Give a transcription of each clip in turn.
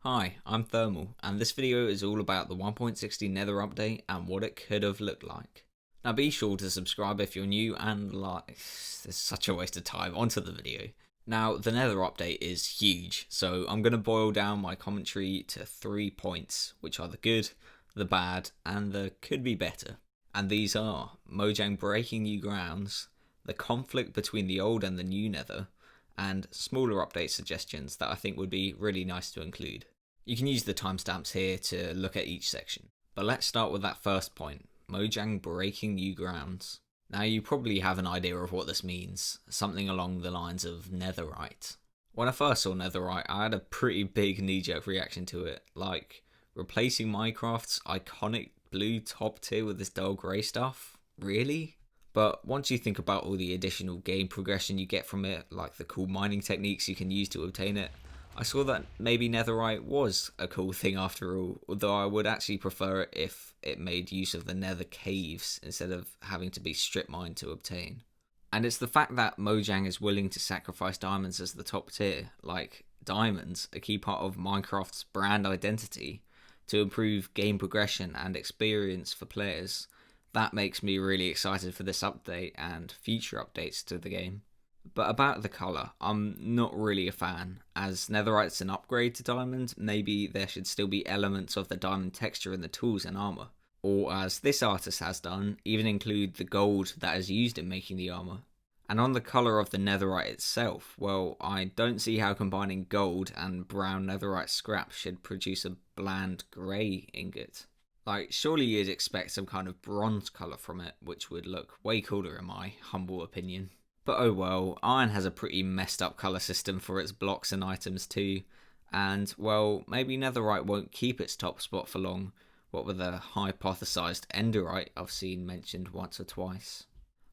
Hi, I'm Thermal, and this video is all about the 1.60 Nether update and what it could have looked like. Now be sure to subscribe if you're new and like, it's such a waste of time, onto the video. Now the Nether update is huge, so I'm going to boil down my commentary to 3 points, which are the good, the bad, and the could be better. And these are Mojang breaking new grounds, the conflict between the old and the new Nether, and smaller update suggestions that I think would be really nice to include. You can use the timestamps here to look at each section. But let's start with that first point, Mojang breaking new grounds. Now you probably have an idea of what this means, something along the lines of netherite. When I first saw netherite, I had a pretty big knee-jerk reaction to it, like replacing Minecraft's iconic blue top tier with this dull grey stuff? Really? But once you think about all the additional game progression you get from it, like the cool mining techniques you can use to obtain it, I saw that maybe netherite was a cool thing after all, although I would actually prefer it if it made use of the nether caves instead of having to be strip mined to obtain. And it's the fact that Mojang is willing to sacrifice diamonds as the top tier, like diamonds, a key part of Minecraft's brand identity, to improve game progression and experience for players. That makes me really excited for this update and future updates to the game. But about the colour, I'm not really a fan. As netherite's an upgrade to diamond, maybe there should still be elements of the diamond texture in the tools and armour. Or as this artist has done, even include the gold that is used in making the armour. And on the colour of the netherite itself, well, I don't see how combining gold and brown netherite scrap should produce a bland grey ingot. Like, surely you'd expect some kind of bronze colour from it, which would look way cooler in my humble opinion. But oh well, iron has a pretty messed up colour system for its blocks and items too, and well, maybe netherite won't keep its top spot for long, what with a hypothesised enderite I've seen mentioned once or twice.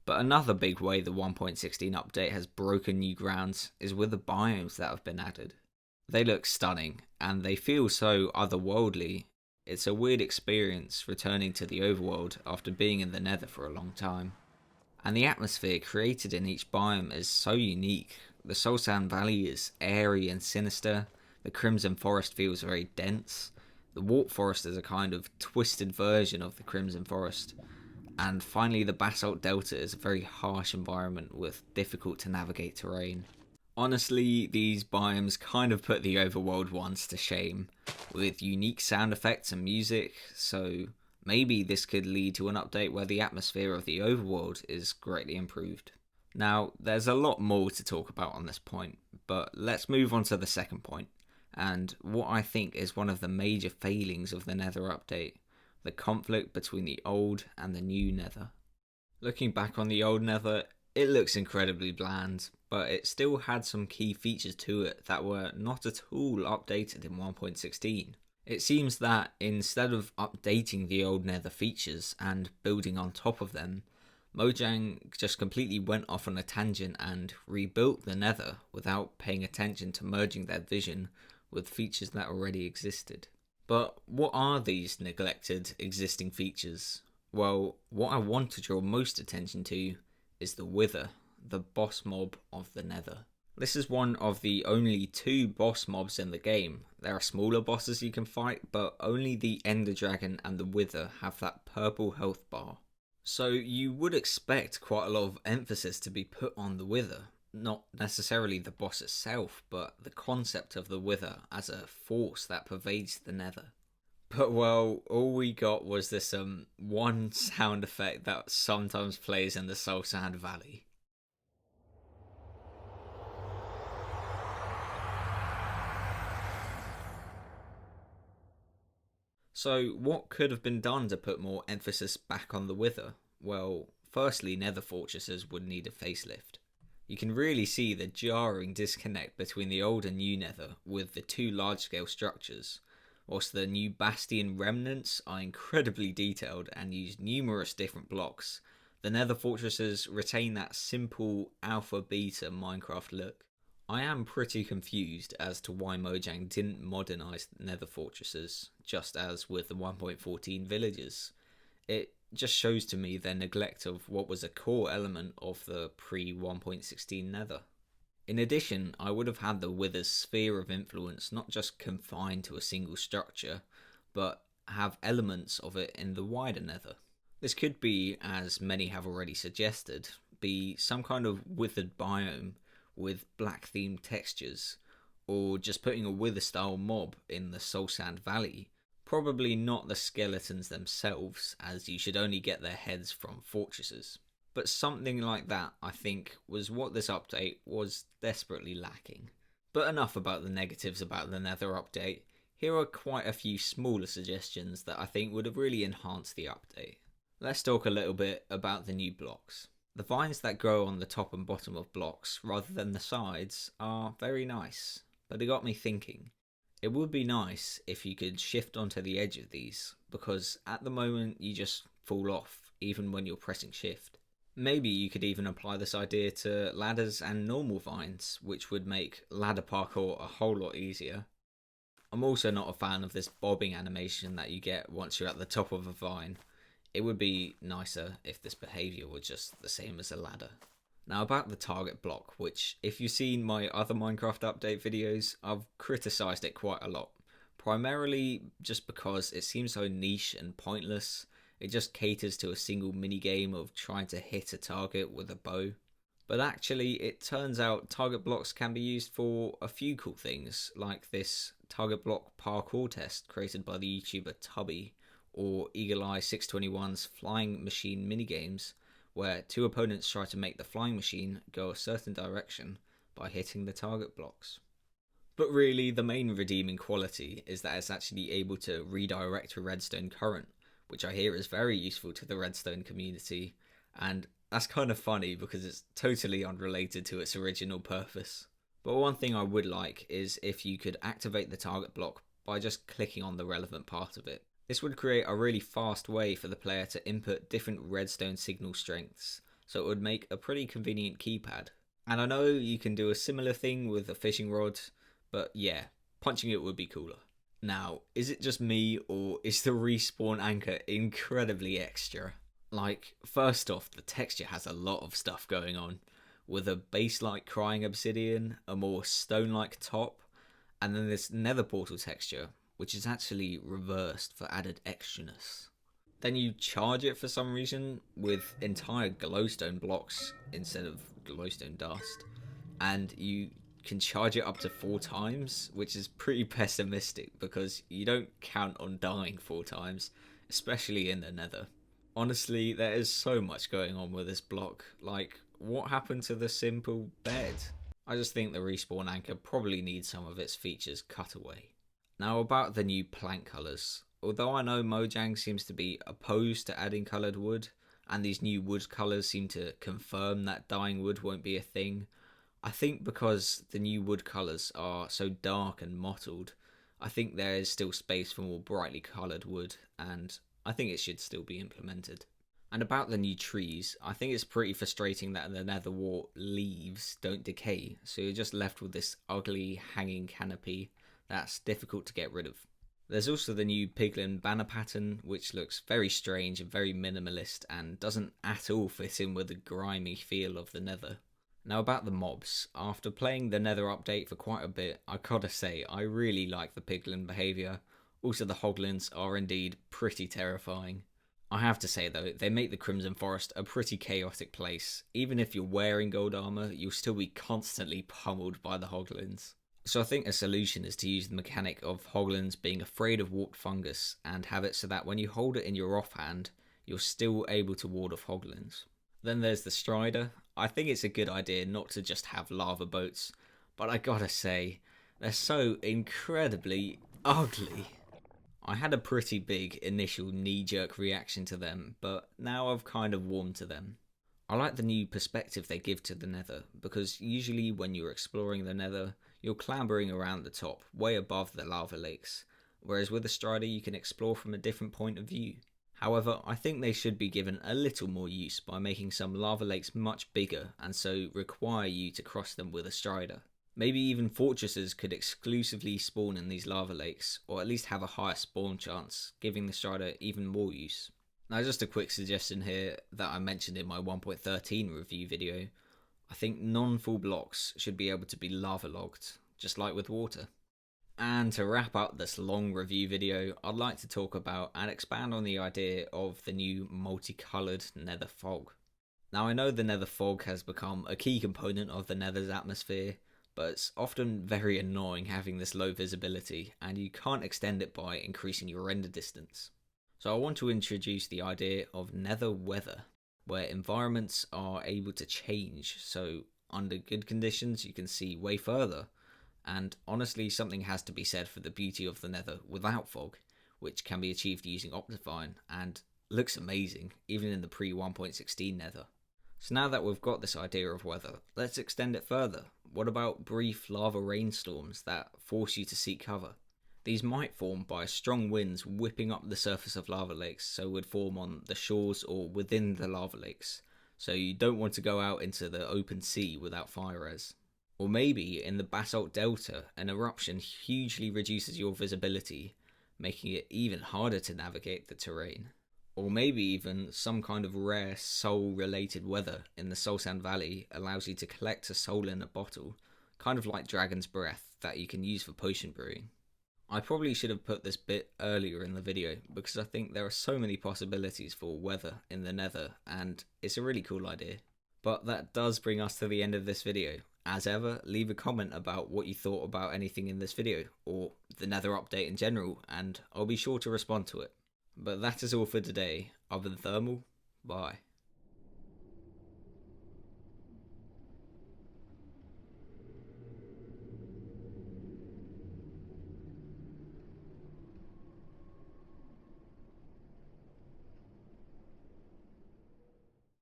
But another big way the 1.16 update has broken new grounds is with the biomes that have been added. They look stunning, and they feel so otherworldly. It's a weird experience returning to the overworld after being in the nether for a long time. And the atmosphere created in each biome is so unique. The Soul Sand Valley is airy and sinister, the Crimson Forest feels very dense, the Warp Forest is a kind of twisted version of the Crimson Forest, and finally the Basalt Delta is a very harsh environment with difficult to navigate terrain. Honestly, these biomes kind of put the overworld ones to shame, with unique sound effects and music, so maybe this could lead to an update where the atmosphere of the overworld is greatly improved. Now, there's a lot more to talk about on this point, but let's move on to the second point, and what I think is one of the major failings of the Nether update, the conflict between the old and the new Nether. Looking back on the old Nether, it looks incredibly bland, but it still had some key features to it that were not at all updated in 1.16. It seems that instead of updating the old Nether features and building on top of them, Mojang just completely went off on a tangent and rebuilt the Nether without paying attention to merging their vision with features that already existed. But what are these neglected existing features? Well, what I want to draw most attention to is the Wither, the boss mob of the Nether. This is one of the only 2 boss mobs in the game. There are smaller bosses you can fight, but only the Ender Dragon and the Wither have that purple health bar. So you would expect quite a lot of emphasis to be put on the Wither. Not necessarily the boss itself, but the concept of the Wither as a force that pervades the Nether. But well, all we got was this one sound effect that sometimes plays in the Soul Sand Valley. So what could have been done to put more emphasis back on the Wither? Well, firstly, Nether fortresses would need a facelift. You can really see the jarring disconnect between the old and new Nether with the 2 large-scale structures. Whilst the new Bastion remnants are incredibly detailed and use numerous different blocks, the Nether fortresses retain that simple alpha-beta Minecraft look. I am pretty confused as to why Mojang didn't modernise Nether fortresses, just as with the 1.14 villages. It just shows to me their neglect of what was a core element of the pre 1.16 Nether. In addition, I would have had the Wither's sphere of influence not just confined to a single structure, but have elements of it in the wider Nether. This could be, as many have already suggested, be some kind of withered biome with black themed textures, or just putting a Wither style mob in the Soul Sand Valley. Probably not the skeletons themselves, as you should only get their heads from fortresses. But something like that, I think, was what this update was desperately lacking. But enough about the negatives about the Nether update. Here are quite a few smaller suggestions that I think would have really enhanced the update. Let's talk a little bit about the new blocks. The vines that grow on the top and bottom of blocks rather than the sides are very nice, but it got me thinking. It would be nice if you could shift onto the edge of these, because at the moment you just fall off even when you're pressing shift. Maybe you could even apply this idea to ladders and normal vines, which would make ladder parkour a whole lot easier. I'm also not a fan of this bobbing animation that you get once you're at the top of a vine. It would be nicer if this behaviour were just the same as a ladder. Now about the target block, which if you've seen my other Minecraft update videos, I've criticised it quite a lot. Primarily just because it seems so niche and pointless. It just caters to a single minigame of trying to hit a target with a bow. But actually, it turns out target blocks can be used for a few cool things, like this target block parkour test created by the YouTuber Tubby, or Eagle Eye 621's flying machine minigames, where two opponents try to make the flying machine go a certain direction by hitting the target blocks. But really, the main redeeming quality is that it's actually able to redirect a redstone current, which I hear is very useful to the redstone community, and that's kind of funny because it's totally unrelated to its original purpose. But one thing I would like is if you could activate the target block by just clicking on the relevant part of it. This would create a really fast way for the player to input different redstone signal strengths, so it would make a pretty convenient keypad. And I know you can do a similar thing with a fishing rod, but yeah, punching it would be cooler. Now, is it just me, or is the respawn anchor incredibly extra? Like, first off, the texture has a lot of stuff going on, with a base-like crying obsidian, a more stone-like top, and then this nether portal texture, which is actually reversed for added extraness. Then you charge it for some reason with entire glowstone blocks instead of glowstone dust, and you can charge it up to 4 times, which is pretty pessimistic because you don't count on dying 4 times, especially in the nether. Honestly, there is so much going on with this block. Like, what happened to the simple bed? I just think the respawn anchor probably needs some of its features cut away. Now about the new plank colours. Although I know Mojang seems to be opposed to adding coloured wood, and these new wood colours seem to confirm that dyeing wood won't be a thing, I think because the new wood colours are so dark and mottled, I think there is still space for more brightly coloured wood, and I think it should still be implemented. And about the new trees, I think it's pretty frustrating that in the Nether Wart leaves don't decay, so you're just left with this ugly hanging canopy that's difficult to get rid of. There's also the new piglin banner pattern, which looks very strange and very minimalist and doesn't at all fit in with the grimy feel of the Nether. Now about the mobs, after playing the Nether update for quite a bit, I gotta say I really like the piglin behaviour. Also the hoglins are indeed pretty terrifying. I have to say though, they make the Crimson Forest a pretty chaotic place. Even if you're wearing gold armour, you'll still be constantly pummeled by the hoglins. So I think a solution is to use the mechanic of hoglins being afraid of warped fungus and have it so that when you hold it in your offhand, you're still able to ward off hoglins. Then there's the Strider. I think it's a good idea not to just have lava boats, but I gotta say, they're so incredibly ugly. I had a pretty big initial knee-jerk reaction to them, but now I've kind of warmed to them. I like the new perspective they give to the Nether, because usually when you're exploring the Nether, you're clambering around the top, way above the lava lakes, whereas with the Strider you can explore from a different point of view. However, I think they should be given a little more use by making some lava lakes much bigger and so require you to cross them with a Strider. Maybe even fortresses could exclusively spawn in these lava lakes, or at least have a higher spawn chance, giving the Strider even more use. Now just a quick suggestion here that I mentioned in my 1.13 review video. I think non-full blocks should be able to be lava logged, just like with water. And to wrap up this long review video, I'd like to talk about and expand on the idea of the new multicoloured nether fog. Now I know the nether fog has become a key component of the nether's atmosphere, but it's often very annoying having this low visibility, and you can't extend it by increasing your render distance. So I want to introduce the idea of nether weather, where environments are able to change, so under good conditions you can see way further. And honestly, something has to be said for the beauty of the nether without fog, which can be achieved using Optifine, and looks amazing, even in the pre 1.16 nether. So now that we've got this idea of weather, let's extend it further. What about brief lava rainstorms that force you to seek cover? These might form by strong winds whipping up the surface of lava lakes, so would form on the shores or within the lava lakes, so you don't want to go out into the open sea without fire res. Or maybe in the basalt delta, an eruption hugely reduces your visibility, making it even harder to navigate the terrain. Or maybe even some kind of rare soul related weather in the Soul Sand Valley allows you to collect a soul in a bottle, kind of like Dragon's Breath that you can use for potion brewing. I probably should have put this bit earlier in the video because I think there are so many possibilities for weather in the nether and it's a really cool idea. But that does bring us to the end of this video. As ever, leave a comment about what you thought about anything in this video or the nether update in general and I'll be sure to respond to it. But that is all for today. I've been Thermal. Bye.